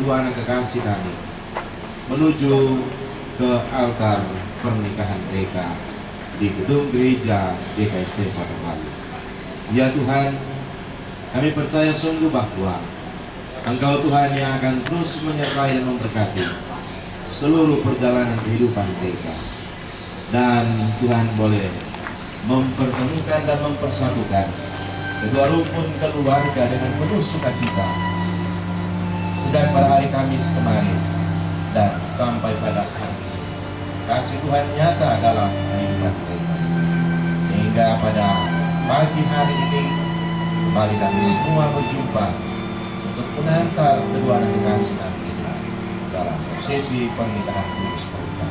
kedua anak kekasih kami menuju ke altar pernikahan mereka di gedung gereja GKST Kota Palu. Ya Tuhan, kami percaya sungguh bahwa Engkau Tuhan yang akan terus menyertai dan memberkati seluruh perjalanan kehidupan mereka. Dan Tuhan boleh mempertemukan dan mempersatukan kedua rumpun keluarga dengan penuh sukacita sejak pada hari Kamis kemarin dan sampai pada hari ini. Kasih Tuhan nyata dalam kehidupan mereka, sehingga pada pagi hari ini kembali kami semua berjumpa untuk mengantar kedua anak kekasih kami dalam prosesi pernikahan kudus mereka.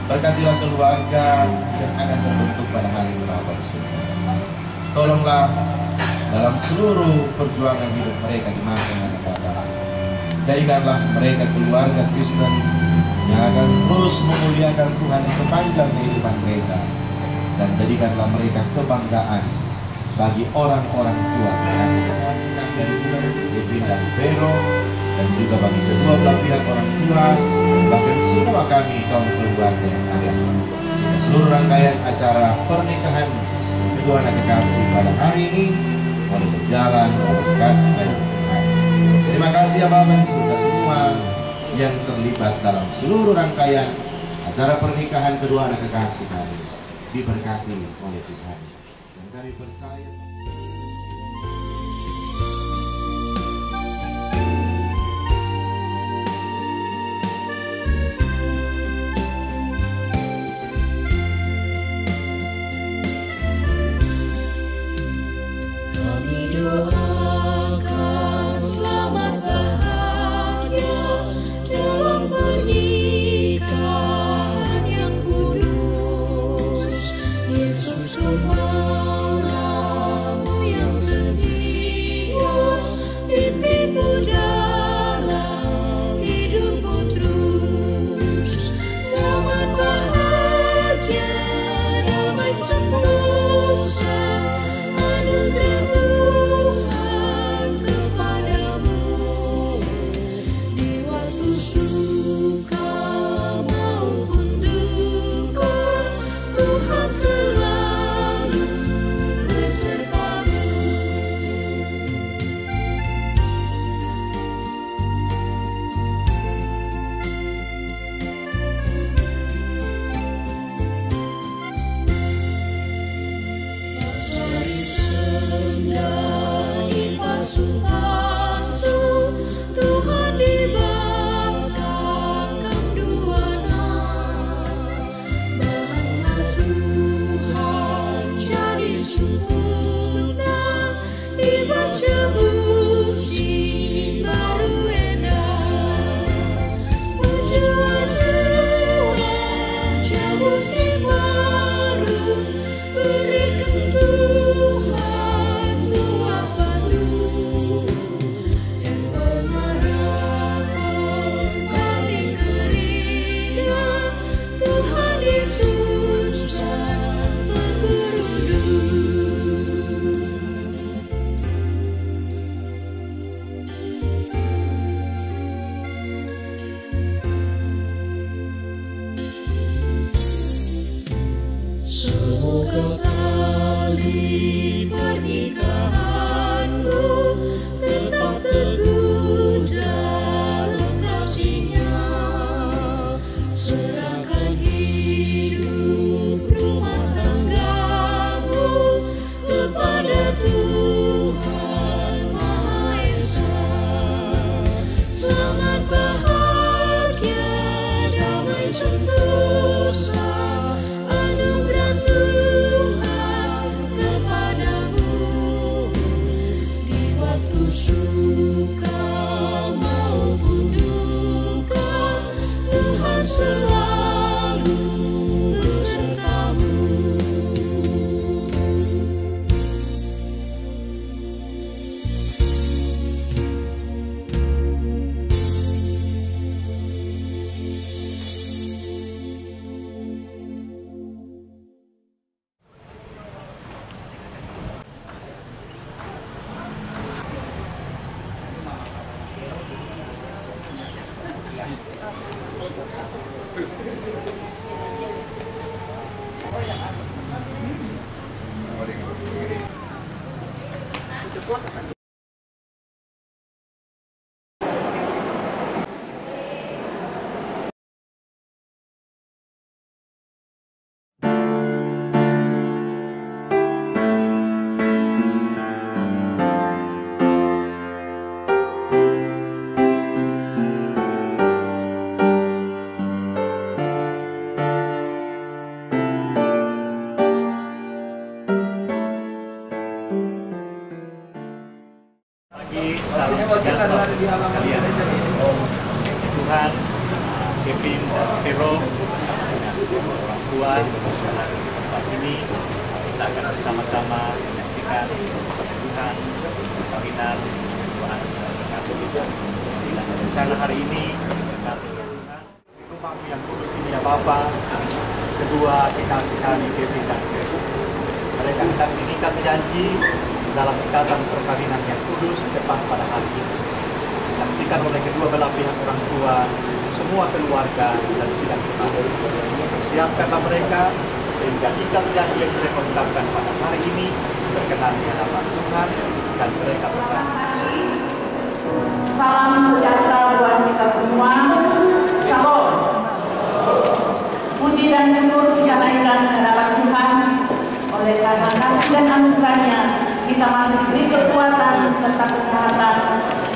Berkatilah keluarga yang akan terbentuk pada hari merapat surga. Tolonglah dalam seluruh perjuangan hidup mereka di masa yang akan datang. Jadikanlah mereka keluarga Kristen yang akan terus memuliakan Tuhan di sepanjang kehidupan mereka, dan jadikanlah mereka kebanggaan bagi orang-orang tua kekasih dan juga bagi Devin dan Vero, dan juga bagi kedua belah pihak orang tua, bahkan semua kami kaum keluarga yang ada, sehingga seluruh rangkaian acara pernikahan kedua anak kekasih pada hari ini boleh berjalan dalam kasih sayang Tuhan. Terima kasih ya Bapa di surga semua yang terlibat dalam seluruh rangkaian acara pernikahan kedua anak kekasih kami, diberkati oleh Tuhan. Dan kami percaya Salam sejahtera sekalian. Tuhan, Kevin dan Vero bersama dengan orang tua dan tempat ini kita akan bersama-sama menyaksikan Tuhan, perkawinan dua anak saudara terkasih kita. Bila rencana hari ini berkati Tuhan, rumahmu yang kudus ini ya Bapa, kedua kekasih kami Kevin dan Vero. Mereka hendak mengikat janji dalam ikatan perkawinan yang kudus tepat pada hari ini. Disaksikan oleh kedua belah pihak orang tua, semua keluarga dan sidang kembali. Persiapkanlah mereka sehingga ikat janji yang mereka ungkapkan pada hari ini berkenan di hadapan Tuhan dan mereka berkati. Salam sejahtera buat kita semua. Shalom. Puji dan syukur kita naikkan ke hadapan Tuhan. Oleh karena kasih dan anugerahnya, kita masih diberi kekuatan serta kesehatan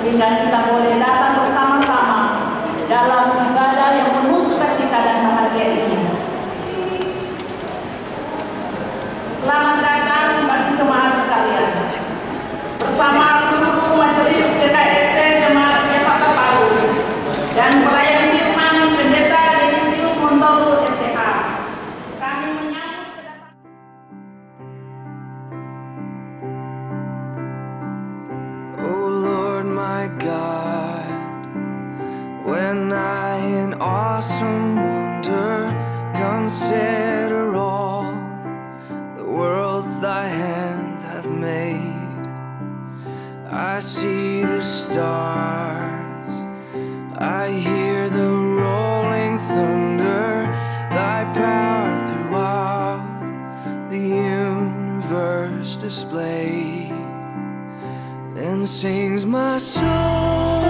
sehingga kita boleh datang bersama-sama dalam ibadah yang penuh sukacita dan bahagia ini. Selamat datang bagi jemaat sekalian. Bersama seluruh majelis GKST Jemaat Jakarta Palu dan pelayan firman Pendeta Denisius Montoru SCH, kami menyambut kedatangan. Oh Lord my God, when I in awesome wonder consider all the worlds thy hand hath made, I see the stars, I hear the rolling thunder, thy power throughout the universe displayed. Then sings my soul,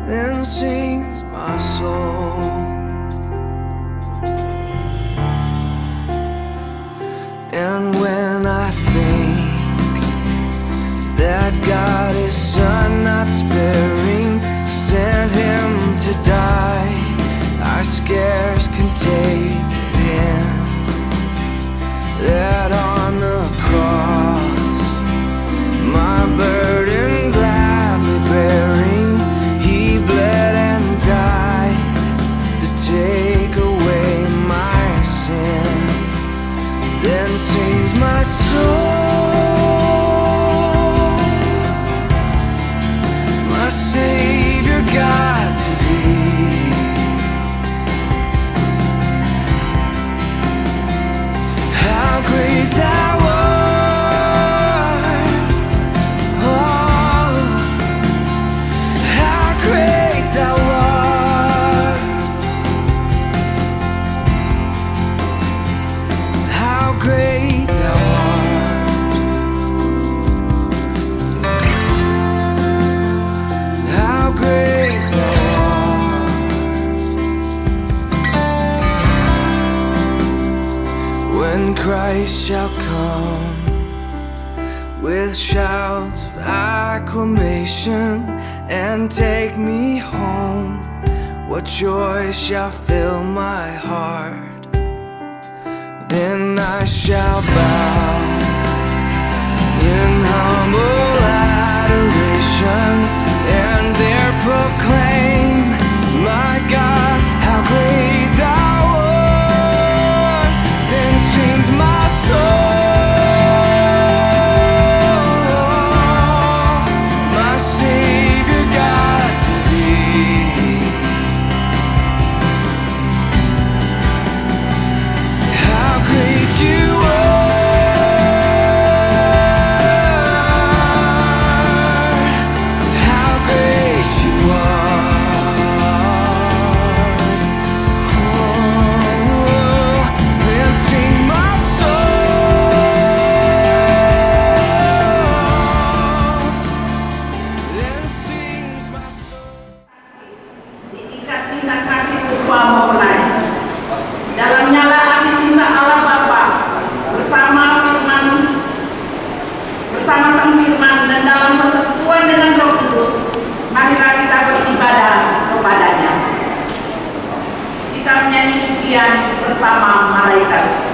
then sings my soul. And when I think that God His Son not sparing sent Him to die, I scarce can take it in, that on the cross, my burden gladly bearing, He bled and died to take away my sin. Then sings my soul, my Savior God, to Thee. How great Thou art, oh, how great Thou art, how great Thou art, how great Thou art. When Christ shall come with shouts of acclamation and take me home, what joy shall fill my heart? Then I shall bow in humble adoration and there proclaim, my God, how great Thou art. Then sings my soul, my Savior God, to Thee. How great You are, kita menyanyi pujian bersama malaikat.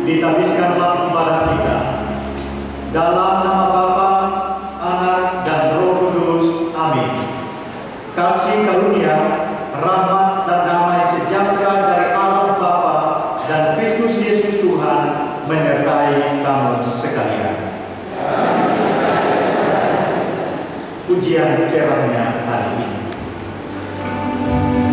Ditabiskanlah kepada kita dalam nama Bapa, Anak, dan Roh Kudus. Amin. Kasih karunia, rahmat dan damai sejahtera dari Allah Bapa dan Kristus Yesus Tuhan menyertai kamu sekalian. Pujian cerahnya hari ini. Amin.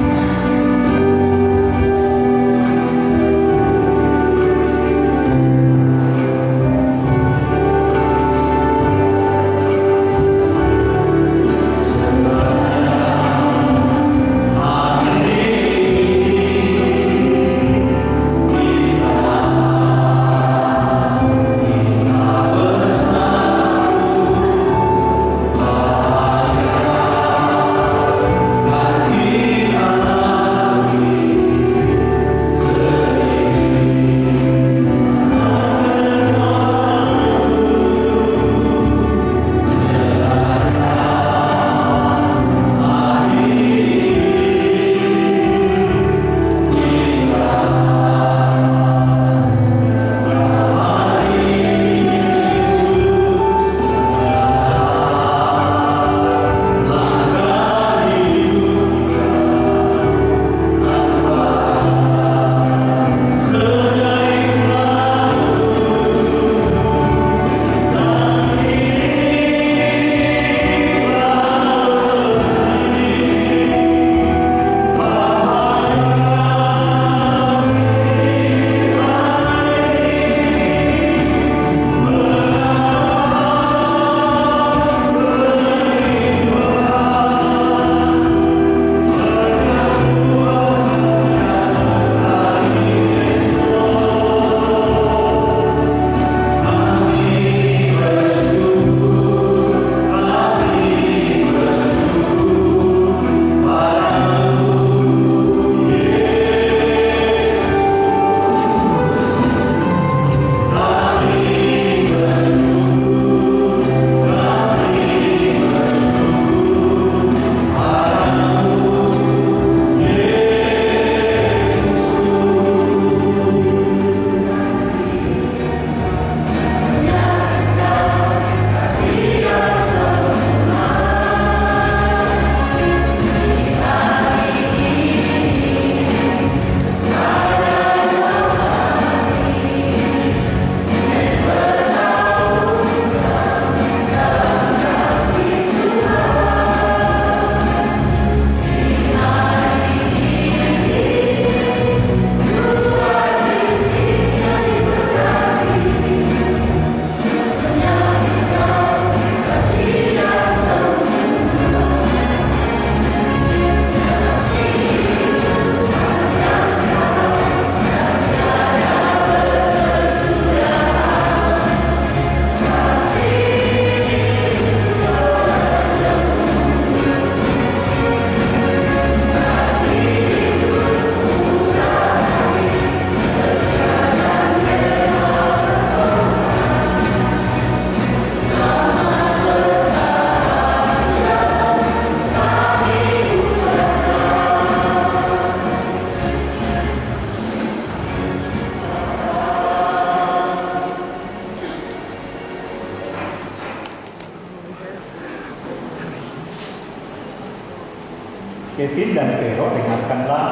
Kevin dan Vero, dengarkanlah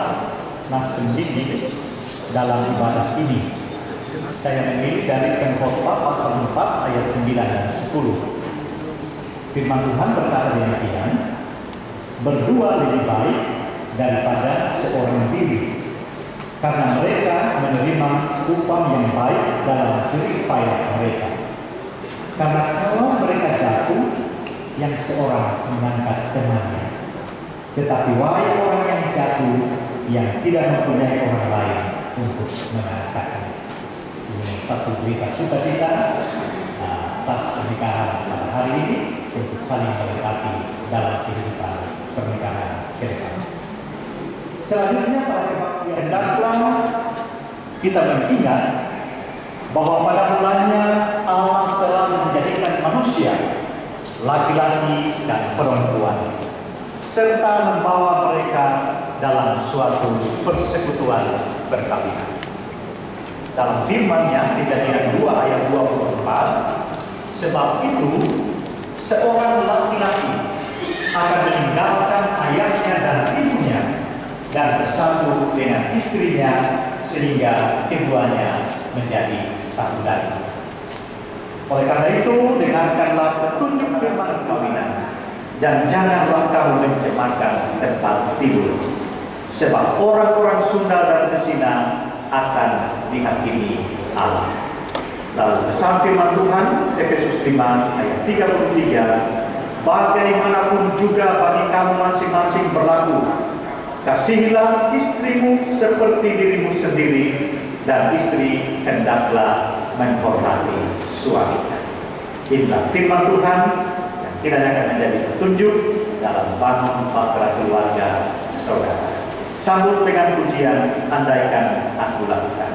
nas pendidik dalam ibadah ini. Saya memilih dari Pengkhotbah pasal 4 ayat 9 dan 10. Firman Tuhan berkata demikian, berdua lebih baik daripada seorang diri, karena mereka menerima upah yang baik dalam jerih payah mereka. Karena kalau mereka jatuh, yang seorang mengangkat temannya. Tetapi wahai orang yang jatuh, yang tidak mempunyai orang lain untuk mengangkatnya. Ini satu berita sukacita atas pernikahan pada hari ini untuk saling melengkapi dalam kehidupan pernikahan ke depan. Selanjutnya pada kebaktian hendaklah kita mengingat bahwa pada mulanya Allah telah menjadikan manusia laki-laki dan perempuan serta membawa mereka dalam suatu persekutuan perkawinan. Dalam firman-Nya Kejadian 2 ayat 24, sebab itu seorang laki-laki akan meninggalkan ayahnya dan ibunya dan bersatu dengan istrinya sehingga keduanya menjadi satu daging. Oleh karena itu, dengarkanlah petunjuk firman perkawinan dan janganlah kamu mencemarkan tempat tidur, sebab orang-orang sundal dan pesina akan dihakimi Allah. Lalu pesan firman Tuhan Efesus 5 ayat 33, bagaimanapun juga bagi kamu masing-masing berlaku, kasihilah istrimu seperti dirimu sendiri, dan istri hendaklah menghormati suaminya. Inilah firman Tuhan yang kiranya akan menjadi petunjuk dalam bangun bahtera keluarga saudara. Sambut dengan pujian, andaikan aku lakukan.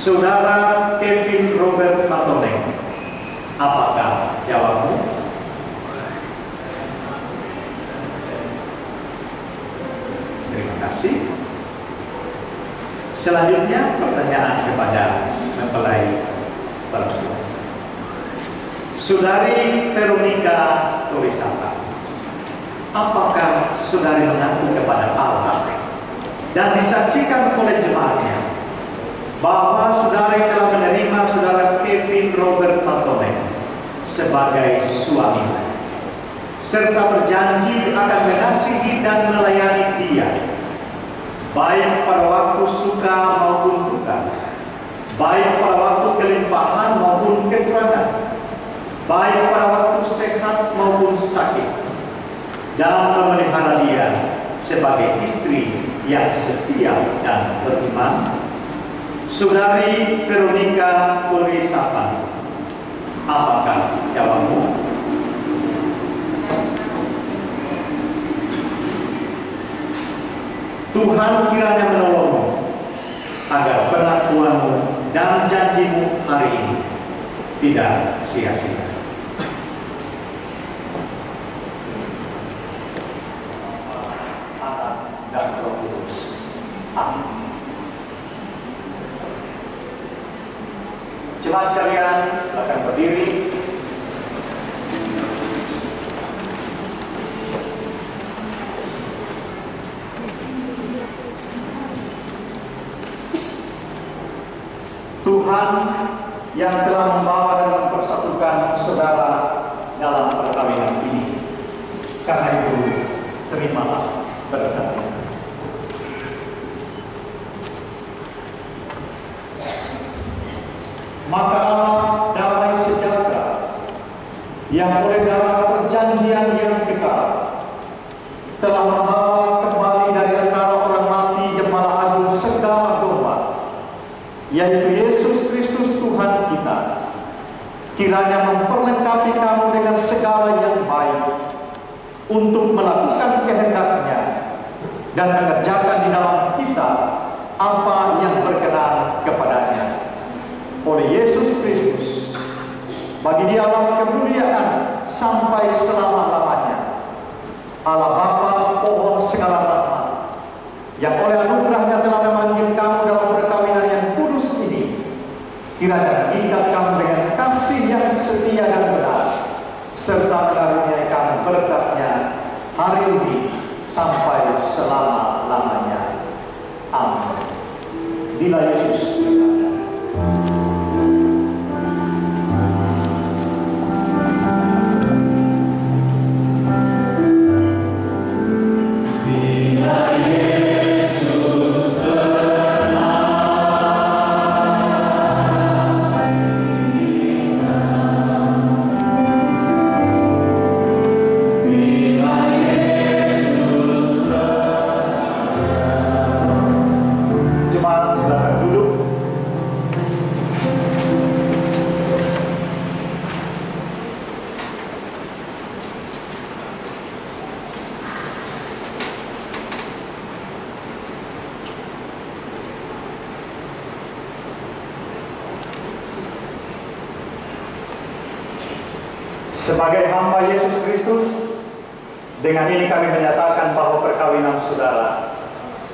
Saudara Kevin Robert Matoneng, apakah jawabmu? Terima kasih. Selanjutnya pertanyaan kepada mempelai perempuan. Saudari Veronica Torisata, apakah saudari mengaku kepada Allah dan disaksikan oleh jemaatnya bahwa saudari telah menerima saudara Kevin Robert Pantone sebagai suami, serta berjanji akan mengasihi dan melayani dia, baik pada waktu suka maupun duka, baik pada waktu kelimpahan maupun kekurangan, baik pada waktu sehat maupun sakit, dan memelihara dia sebagai istri yang setia dan beriman. Saudari Veronica Purisapa, apakah jawabmu? Tuhan kiranya menolongmu agar pengakuanmu dan janjimu hari ini tidak sia-sia. Anak dan Roh Kudus. Amin. Jemaat sekalian, akan berdiri. Tuhan yang telah membawa dan mempersatukan saudara dalam perkawinan ini, karena itu terimalah berkatnya. Maka Allah damai sejahtera yang oleh darah perjanjian yang kekal telah membawa kembali dari antara orang mati Gembala Agung segala domba, yaitu Yesus Kristus Tuhan kita, kiranya memperlengkapi kamu dengan segala yang baik untuk melakukan kehendak-Nya dan mengerjakan di dalam kita apa yang berkenan kepada-Nya. Oleh Yesus Kristus, bagi Dialah kemuliaan sampai selama-lamanya. Allah Bapa pohon segala rahmat, yang oleh anugerah-Nya telah memanggil kamu dalam perkawinan yang kudus ini, kiranya mengikat kamu dengan kasih yang setia dan benar, serta mengaruniai kamu berkat-Nya hari ini sampai selama-lamanya. Amin. Bila Yesus berkata, sebagai hamba Yesus Kristus, dengan ini kami menyatakan bahwa perkawinan saudara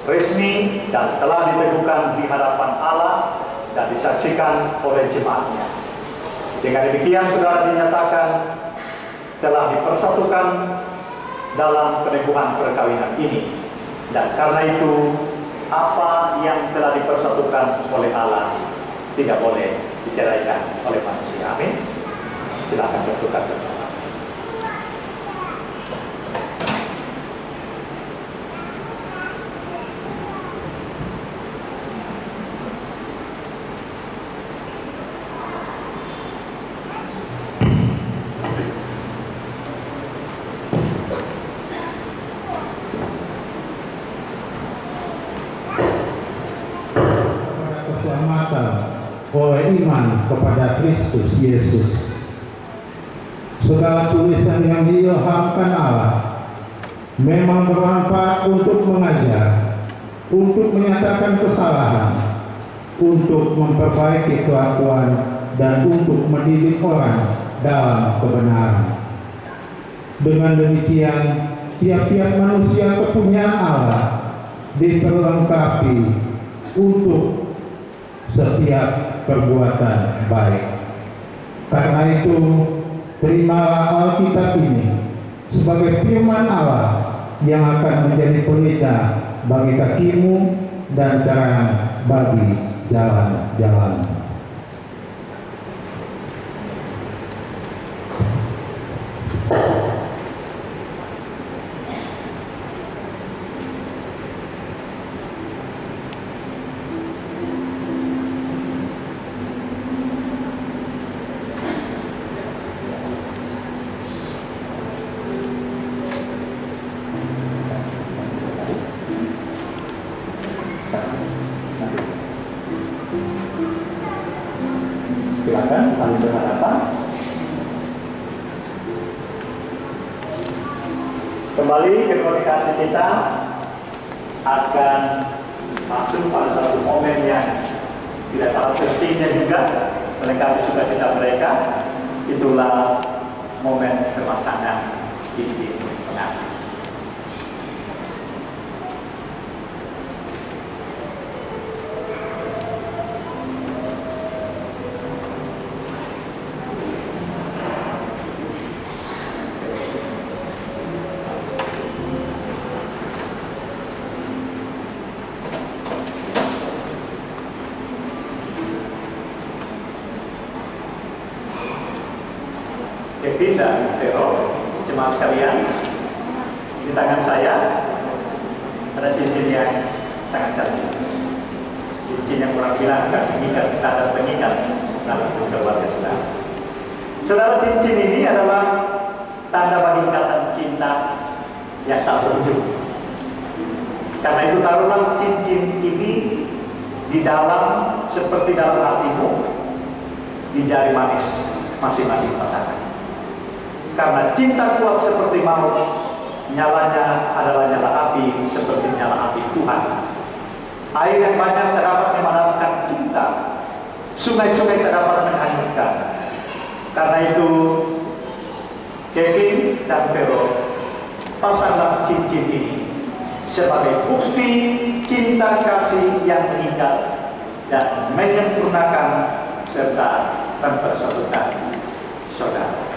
resmi dan telah diteguhkan di hadapan Allah dan disaksikan oleh jemaat-Nya. Dengan demikian saudara dinyatakan telah dipersatukan dalam peneguhan perkawinan ini, dan karena itu apa yang telah dipersatukan oleh Allah tidak boleh diceraikan oleh manusia. Amin. Silakan bertukar bersama. Keselamatan oleh iman kepada Kristus Yesus. Segala tulisan yang diilhamkan Allah memang bermanfaat untuk mengajar, untuk menyatakan kesalahan, untuk memperbaiki kelakuan, dan untuk mendidik orang dalam kebenaran. Dengan demikian, tiap-tiap manusia kepunyaan Allah diperlengkapi untuk setiap perbuatan baik. Karena itu, terimalah Alkitab ini sebagai firman Allah yang akan menjadi pelita bagi kakimu dan terang bagi jalan-jalan. Silakan, paling berhadapan. Kembali ke komunikasi kita akan masuk pada satu momen yang tidak kalah pentingnya juga melengkapi sukacita mereka. Itulah momen pemasangan cincin pengantin. Kevin dan Vero, jemaat sekalian, di tangan saya ada cincin yang sangat cantik. Cincin yang orang bilang pengikat, tanda pengikat dalam keluarga Islam. Saudara, cincin ini adalah tanda bagi ikatan cinta yang tak berujung. Karena itu taruhlah cincin ini di dalam, seperti dalam hatimu, di jari manis masing-masing pasangan. Karena cinta kuat seperti maut, nyalanya adalah nyala api seperti nyala api Tuhan. Air yang banyak terdapat memadamkan cinta, sungai-sungai terdapat menghanyutkan. Karena itu, Kevin dan Vero, pasanglah cincin ini sebagai bukti cinta kasih yang mengikat dan menyempurnakan serta mempersatukan saudara.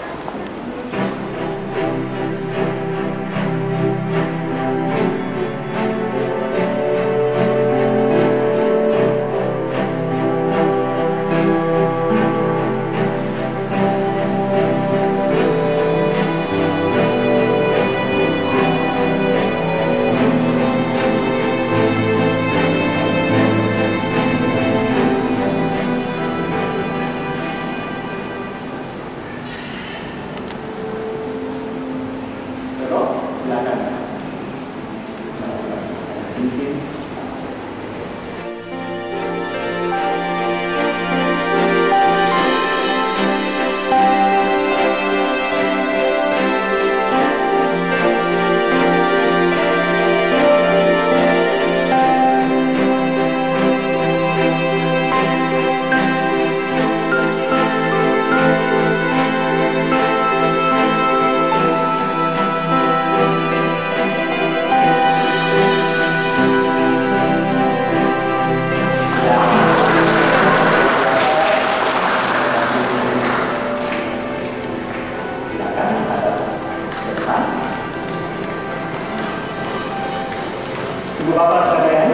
Bapak sekalian,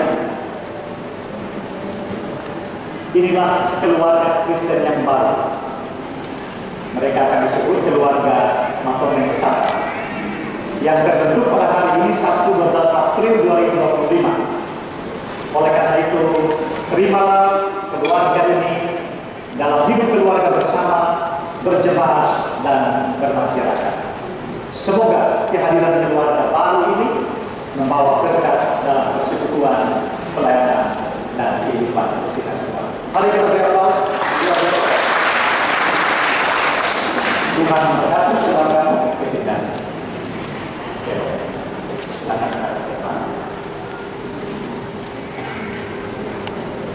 inilah keluarga Kristen yang baru. Mereka akan disebut keluarga Maton yang besar, yang terbentuk pada hari ini Sabtu 12 April 2025. Oleh karena itu, terimalah keluarga ini dalam hidup keluarga bersama, berjemaah dan bermasyarakat. Semoga kehadiran keluarga baru ini membawa berkat dalam persekutuan, pelayanan, dan kehidupan kita semua. Mari kita beri aplaus. Tuhan memberkati keluargamu, kehidupan.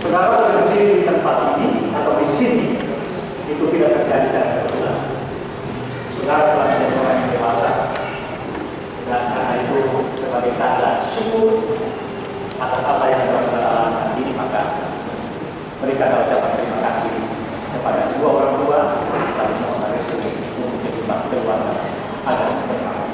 Saudara berdiri di tempat ini atau di sini itu tidak terjadi secara kebetulan. Saudara telah menjadi orang yang dewasa. Dan karena itu sebagai tanda syukur atas apa yang telah kita lakukan ini, maka berikan ucapan terima kasih kepada kedua orang tua dan mohon restu untuk kehidupan keluarga agar bermanfaat.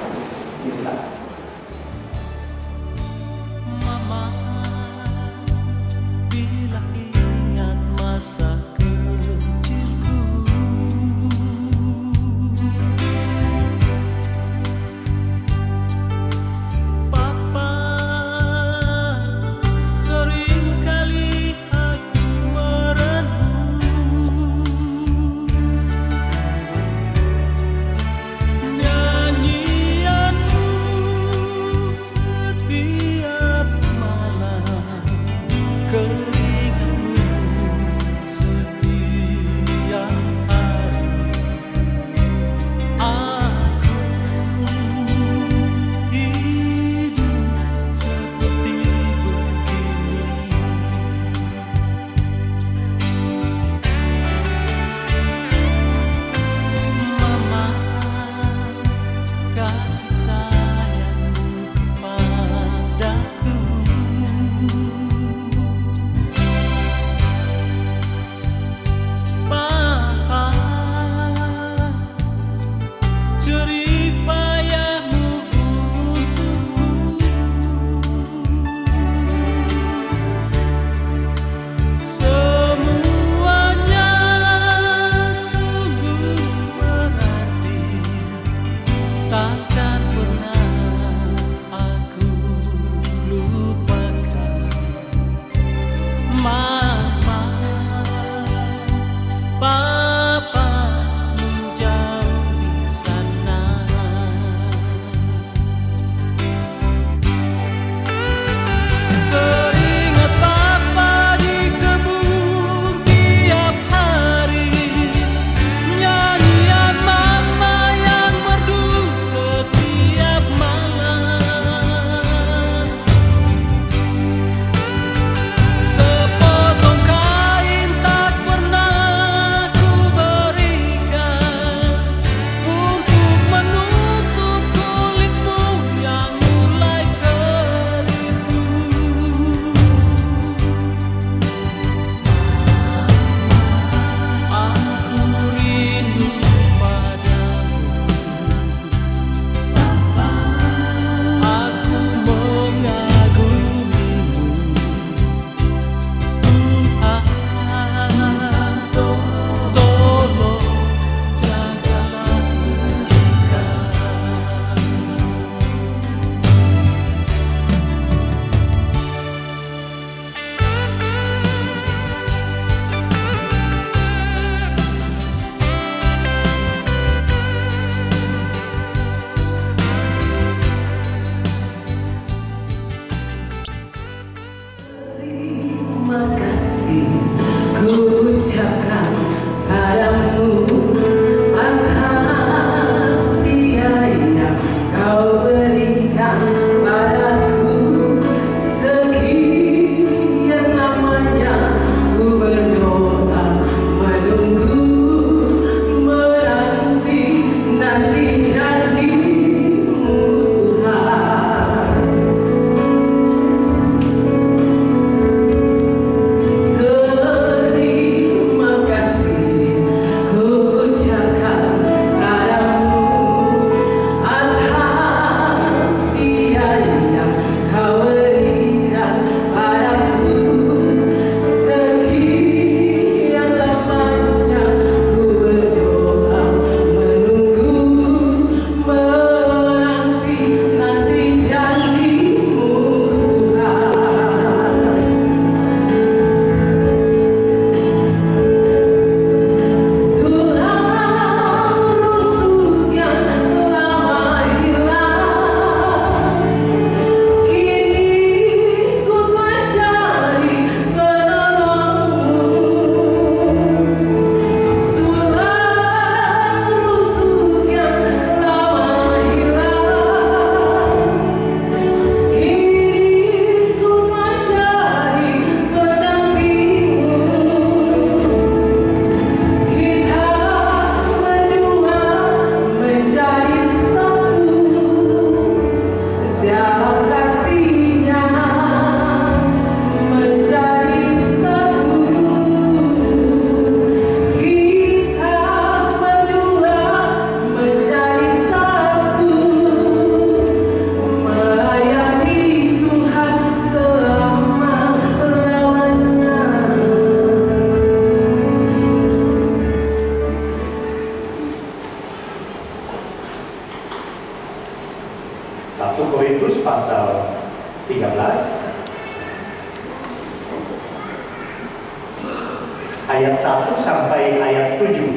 ayat 1 sampai ayat 7.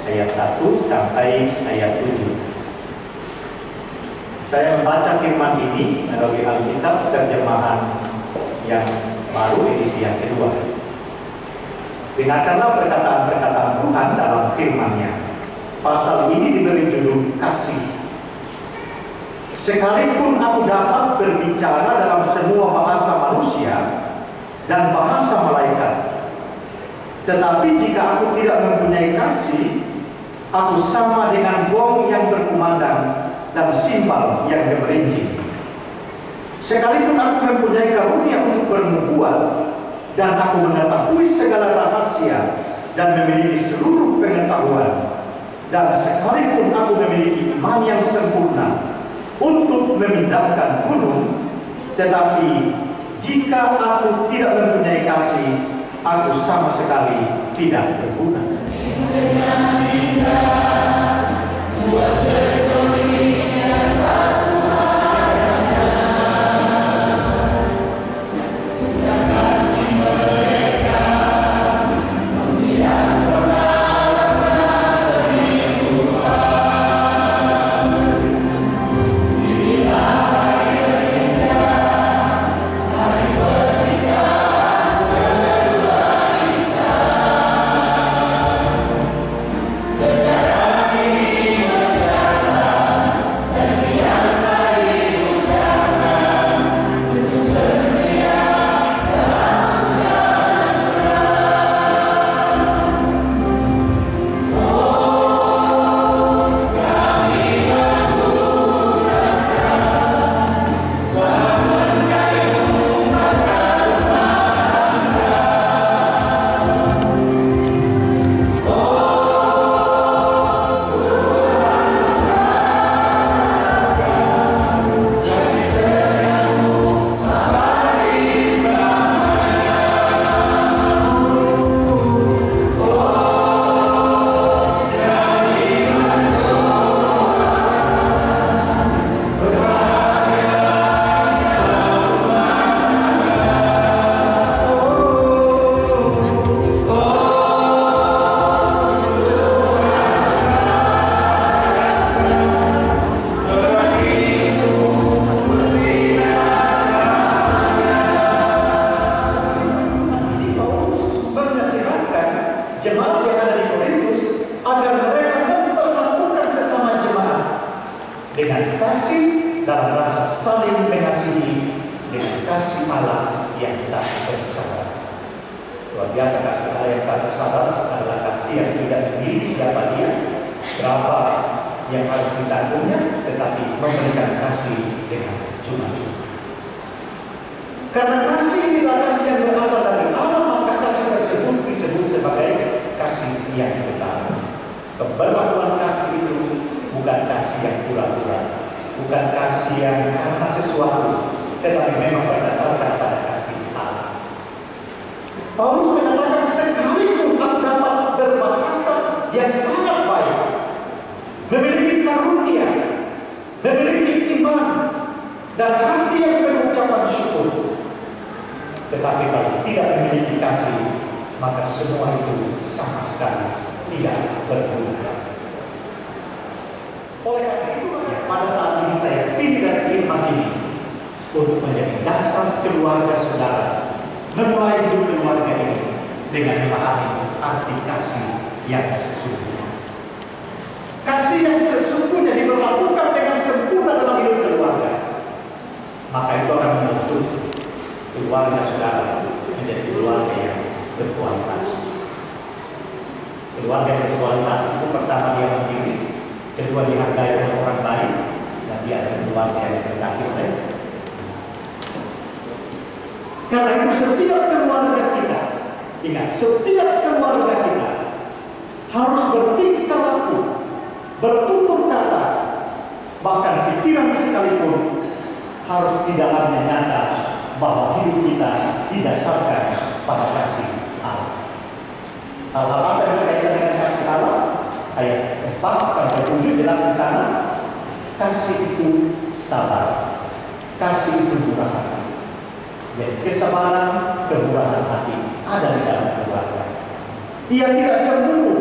Ayat 1 sampai ayat 7. Saya membaca firman ini melalui Alkitab terjemahan yang baru edisi yang kedua. Dengarkanlah perkataan-perkataan Tuhan dalam firman-Nya. Pasal ini diberi judul kasih. Sekalipun aku dapat berbicara dalam semua bahasa manusia dan bahasa malaikat, tetapi jika aku tidak mempunyai kasih, aku sama dengan gong yang berkumandang dan simbal yang gemerincing. Sekalipun aku mempunyai karunia untuk bernubuat dan aku mengetahui segala rahasia dan memiliki seluruh pengetahuan, dan sekalipun aku memiliki iman yang sempurna untuk memindahkan gunung, tetapi jika aku tidak mempunyai kasih, aku sama sekali tidak berguna. Sekarang ini Allah yang tak bersabar. Luar biasa kasih Allah yang tak bersabar adalah kasih yang tidak memilih siapa dia, berapa yang harus ditanggungnya, tetapi memberikan kasih dengan cuma-cuma. Karena kasih inilah kasih yang berasal dari Allah, maka kasih tersebut disebut sebagai kasih yang utama. Pemberlakuan kasih itu bukan kasih yang pura-pura, bukan kasih yang karena sesuatu, tetapi memang berdasarkan pada kasih Allah. Paulus mengatakan sekalipun dapat berbahasa yang sangat baik, memiliki karunia, memiliki iman, dan hati yang mengucapkan syukur, tetapi kalau tidak memiliki kasih, maka semua itu sama sekali tidak berguna. Oleh karena itu, pada saat ini saya pilih dari firman ini untuk menjadi dasar keluarga saudara, memulai hidup keluarga ini dengan memahami arti kasih yang sesungguhnya. Kasih yang sesungguhnya diberlakukan dengan sempurna dalam hidup keluarga, maka itu akan membentuk keluarga saudara menjadi keluarga yang berkualitas. Keluarga yang berkualitas itu pertama dia mandiri, kedua dihargai oleh orang lain, dan dia adalah keluarga yang berkati oleh. Karena itu setiap keluarga kita, ingat, setiap keluarga kita harus bertingkah laku, bertutur kata, bahkan pikiran sekalipun harus di dalamnya nyata bahwa hidup kita didasarkan pada kasih Allah. Hal-hal apa yang berkaitan dengan kasih Allah? Ayat 4-7 jelas di sana. Kasih itu sabar, kasih itu murah hati. Jadi kesabaran, kemurahan hati ada di dalam keluarga. Ia tidak cemburu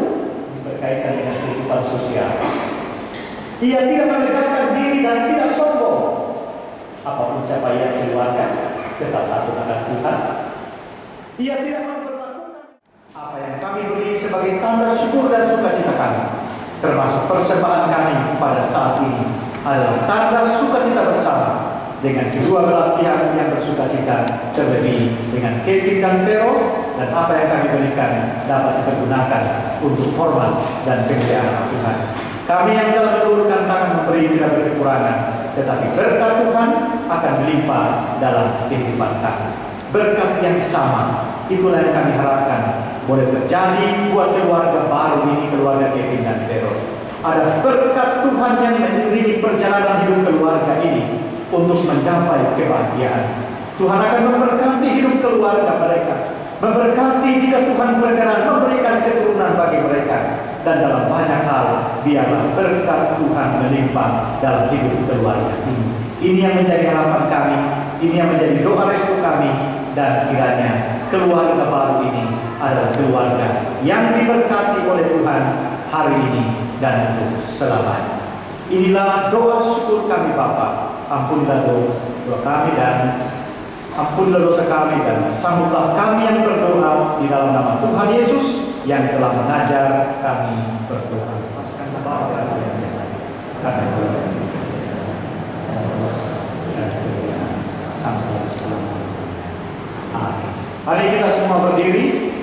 berkaitan dengan kehidupan sosial. Ia tidak menegakkan diri dan tidak sombong. Apapun capaian keluarga, tetap takut akan Tuhan. Ia tidak memperlakukan apa yang kami beri sebagai tanda syukur dan sukacita kami, termasuk persembahan kami pada saat ini adalah tanda sukacita bersama dengan kedua belah pihak yang bersukacita, terlebih dengan Kevin dan Vero, dan apa yang kami berikan dapat dipergunakan untuk hormat dan kemuliaan Tuhan. Kami yang telah meluruskan tangan memberi tidak berkekurangan, tetapi berkat Tuhan akan melimpah dalam kehidupan kami. Berkat yang sama, itulah yang kami harapkan boleh terjadi buat keluarga baru ini, keluarga Kevin dan Vero. Ada berkat Tuhan yang mengiringi perjalanan hidup keluarga ini untuk mencapai kebahagiaan. Tuhan akan memberkati hidup keluarga mereka, memberkati jika Tuhan berkenan memberikan keturunan bagi mereka, dan dalam banyak hal biarlah berkat Tuhan melimpah dalam hidup keluarga ini. Ini yang menjadi harapan kami, ini yang menjadi doa restu kami, dan kiranya keluarga baru ini adalah keluarga yang diberkati oleh Tuhan hari ini dan untuk selamanya. Inilah doa syukur kami Bapa. Ampunilah dosa kami dan ampunilah dosa kami, dan sambutlah kami yang berdoa di dalam nama Tuhan Yesus yang telah mengajar kami berdoa. Bapa yang di surga, mari kita semua berdiri.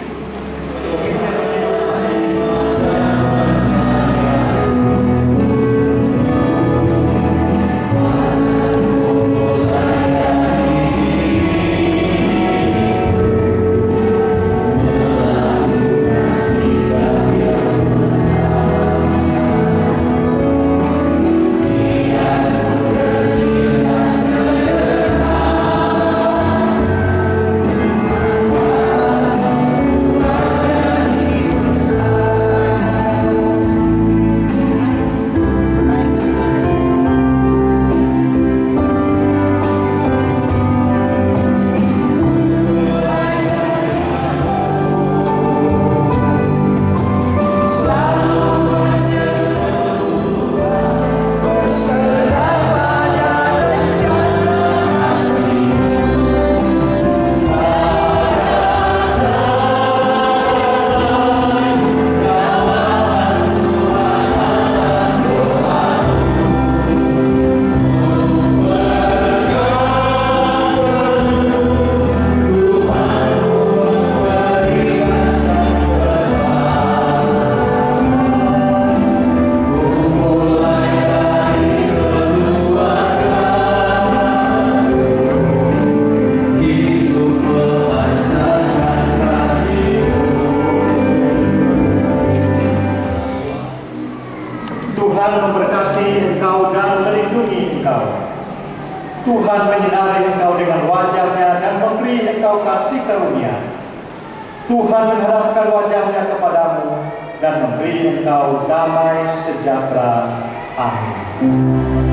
engkau kasih karunia, Tuhan menghadapkan wajahnya kepadamu dan memberi engkau damai sejahtera. Amin.